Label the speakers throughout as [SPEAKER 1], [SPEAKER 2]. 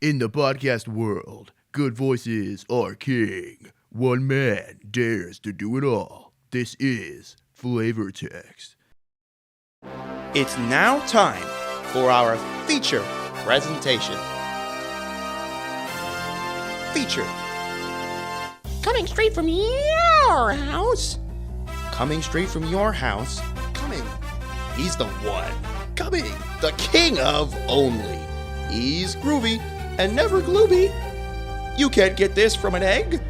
[SPEAKER 1] In the podcast world, good voices are king. One man dares to do it all. This is FLAVORTEXT.
[SPEAKER 2] It's now time for our feature presentation. Feature.
[SPEAKER 3] Coming straight from your house.
[SPEAKER 2] Coming straight from your house. Coming. He's the one. Coming. The king of only. He's groovy and never gloomy. You can't get this from an egg.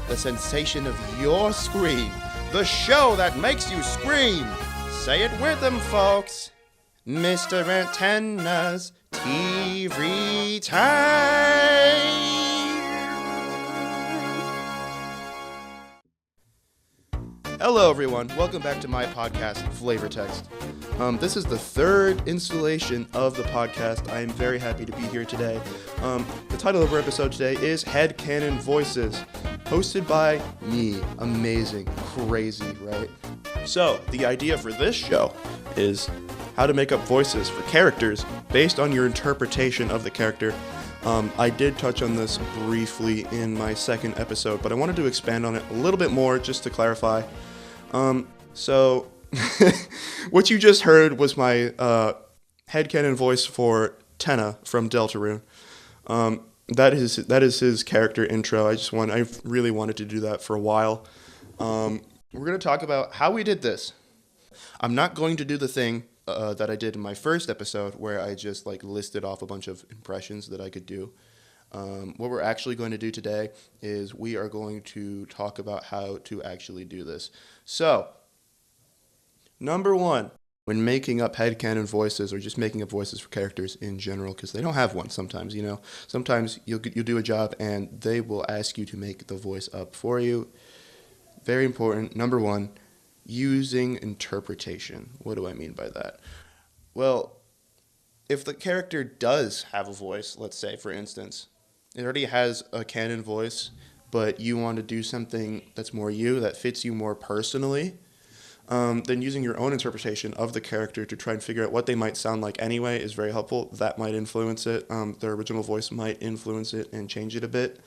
[SPEAKER 2] The sensation of your scream. The show that makes you scream. Say it with them, folks. Mr. Antenna's TV time. Hello, everyone. Welcome back to my podcast, FLAVORTEXT. This is the third installation of the podcast. I am very happy to be here today. The title of our episode today is Head Canon Voices, hosted by me. Amazing, crazy, right? So, the idea for this show is how to make up voices for characters based on your interpretation of the character. I did touch on this briefly in my second episode, but I wanted to expand on it a little bit more just to clarify. So what you just heard was my headcanon voice for Tenna from Deltarune. That is his character intro. I really wanted to do that for a while. We're going to talk about how we did this. I'm not going to do the thing that I did in my first episode where I just listed off a bunch of impressions that I could do. What we're actually going to do today is we are going to talk about how to actually do this. So, number one, when making up headcanon voices or just making up voices for characters in general, because they don't have one sometimes, sometimes you'll do a job and they will ask you to make the voice up for you. Very important. Number one, using interpretation. What do I mean by that? Well, if the character does have a voice, let's say, for instance, it already has a canon voice, but you want to do something that's more you, that fits you more personally, then using your own interpretation of the character to try and figure out what they might sound like anyway is very helpful. That might influence it. Their original voice might influence it and change it a bit.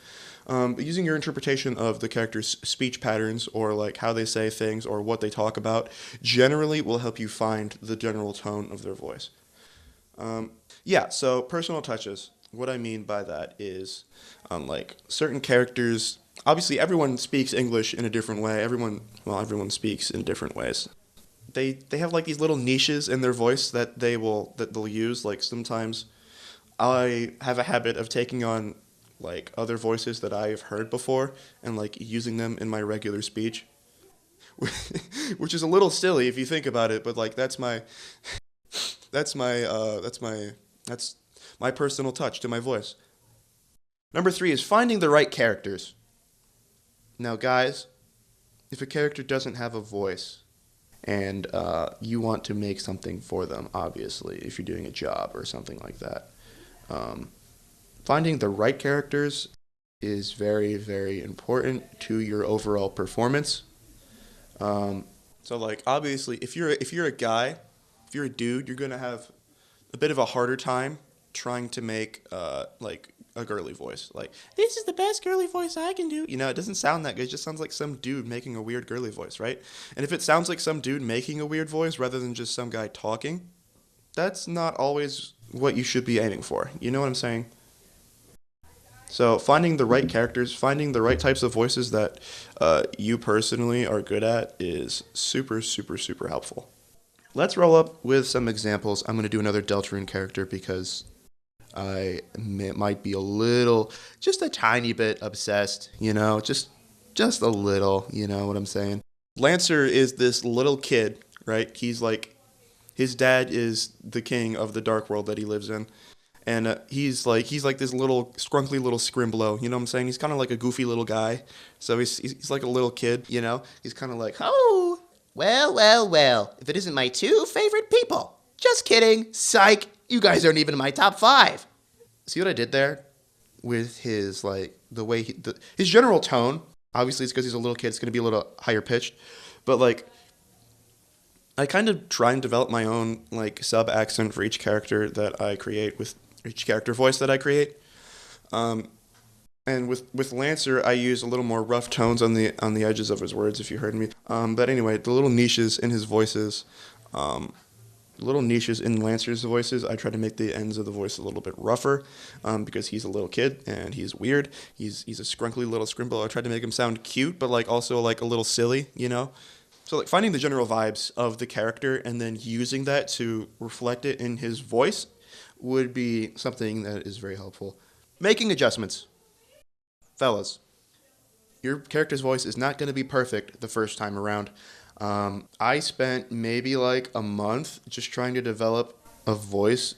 [SPEAKER 2] But using your interpretation of the character's speech patterns or how they say things or what they talk about generally will help you find the general tone of their voice. So personal touches. What I mean by that is, certain characters, obviously everyone speaks English in a different way. Everyone speaks in different ways. They have these little niches in their voice that they'll use. Sometimes I have a habit of taking on other voices that I've heard before and using them in my regular speech, which is a little silly if you think about it, but that's my personal touch to my voice. Number 3 is finding the right characters. Now, guys, if a character doesn't have a voice and you want to make something for them, obviously, if you're doing a job or something like that, finding the right characters is very, very important to your overall performance. Obviously, if you're a guy, if you're a dude, you're gonna have a bit of a harder time trying to make a girly voice. This is the best girly voice I can do. It doesn't sound that good. It just sounds like some dude making a weird girly voice, right? And if it sounds like some dude making a weird voice rather than just some guy talking, that's not always what you should be aiming for. You know what I'm saying? So finding the right characters, finding the right types of voices that you personally are good at is super, super, super helpful. Let's roll up with some examples. I'm going to do another Deltarune character because I might be just a tiny bit obsessed, just a little, you know what I'm saying? Lancer is this little kid, right? He's his dad is the king of the dark world that he lives in. And he's like this little scrunkly little scrimblow, you know what I'm saying? He's kind of like a goofy little guy. So he's like a little kid, He's kind of like, oh, well, if it isn't my 2 favorite people. Just kidding. Psych. You guys aren't even in my top 5. See what I did there? With his, the way his general tone, obviously it's because he's a little kid, it's going to be a little higher pitched. But, I kind of try and develop my own, sub-accent for each character that I create with each character voice that I create. And with Lancer, I use a little more rough tones on the edges of his words, if you heard me. But anyway, the little niches in his voices, little niches in Lancer's voices, I try to make the ends of the voice a little bit rougher, because he's a little kid and he's weird. He's a scrunkly little scrimble. I tried to make him sound cute, but like also like a little silly, you know? So like finding the general vibes of the character and then using that to reflect it in his voice would be something that is very helpful. Making adjustments. Fellas, your character's voice is not going to be perfect the first time around. I spent maybe like a month just trying to develop a voice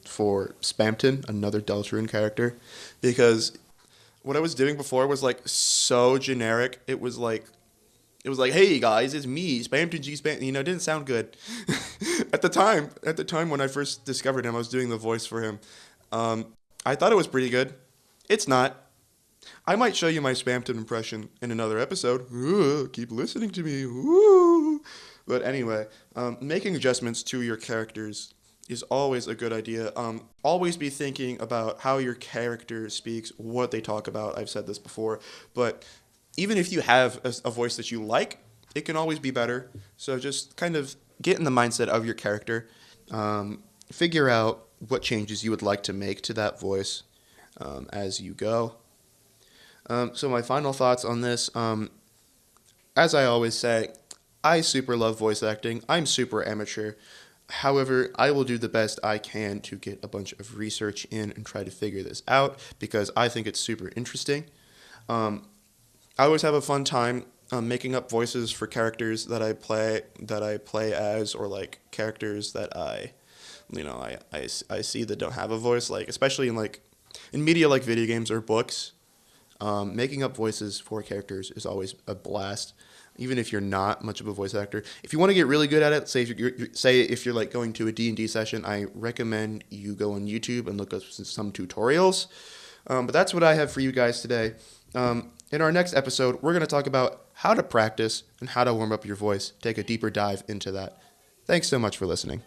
[SPEAKER 2] for Spamton, another Deltarune character, because what I was doing before was like so generic. It was like, hey guys, it's me, Spamton G Spamton. You know, it didn't sound good. At the time when I first discovered him, I was doing the voice for him. I thought it was pretty good. It's not. I might show you my Spamton impression in another episode. Ooh, keep listening to me. Ooh. But anyway, making adjustments to your characters is always a good idea. Always be thinking about how your character speaks, what they talk about. I've said this before. But even if you have a voice that you like, it can always be better. So just kind of get in the mindset of your character. Figure out what changes you would like to make to that voice as you go. So my final thoughts on this, as I always say, I super love voice acting. I'm super amateur. However, I will do the best I can to get a bunch of research in and try to figure this out because I think it's super interesting. I always have a fun time making up voices for characters that I play as, or like characters that I see that don't have a voice, like especially in media like video games or books. Making up voices for characters is always a blast, even if you're not much of a voice actor. If you want to get really good at it, if you're like going to a D&D session, I recommend you go on YouTube and look up some tutorials. But that's what I have for you guys today. In our next episode, we're going to talk about how to practice and how to warm up your voice, take a deeper dive into that. Thanks so much for listening.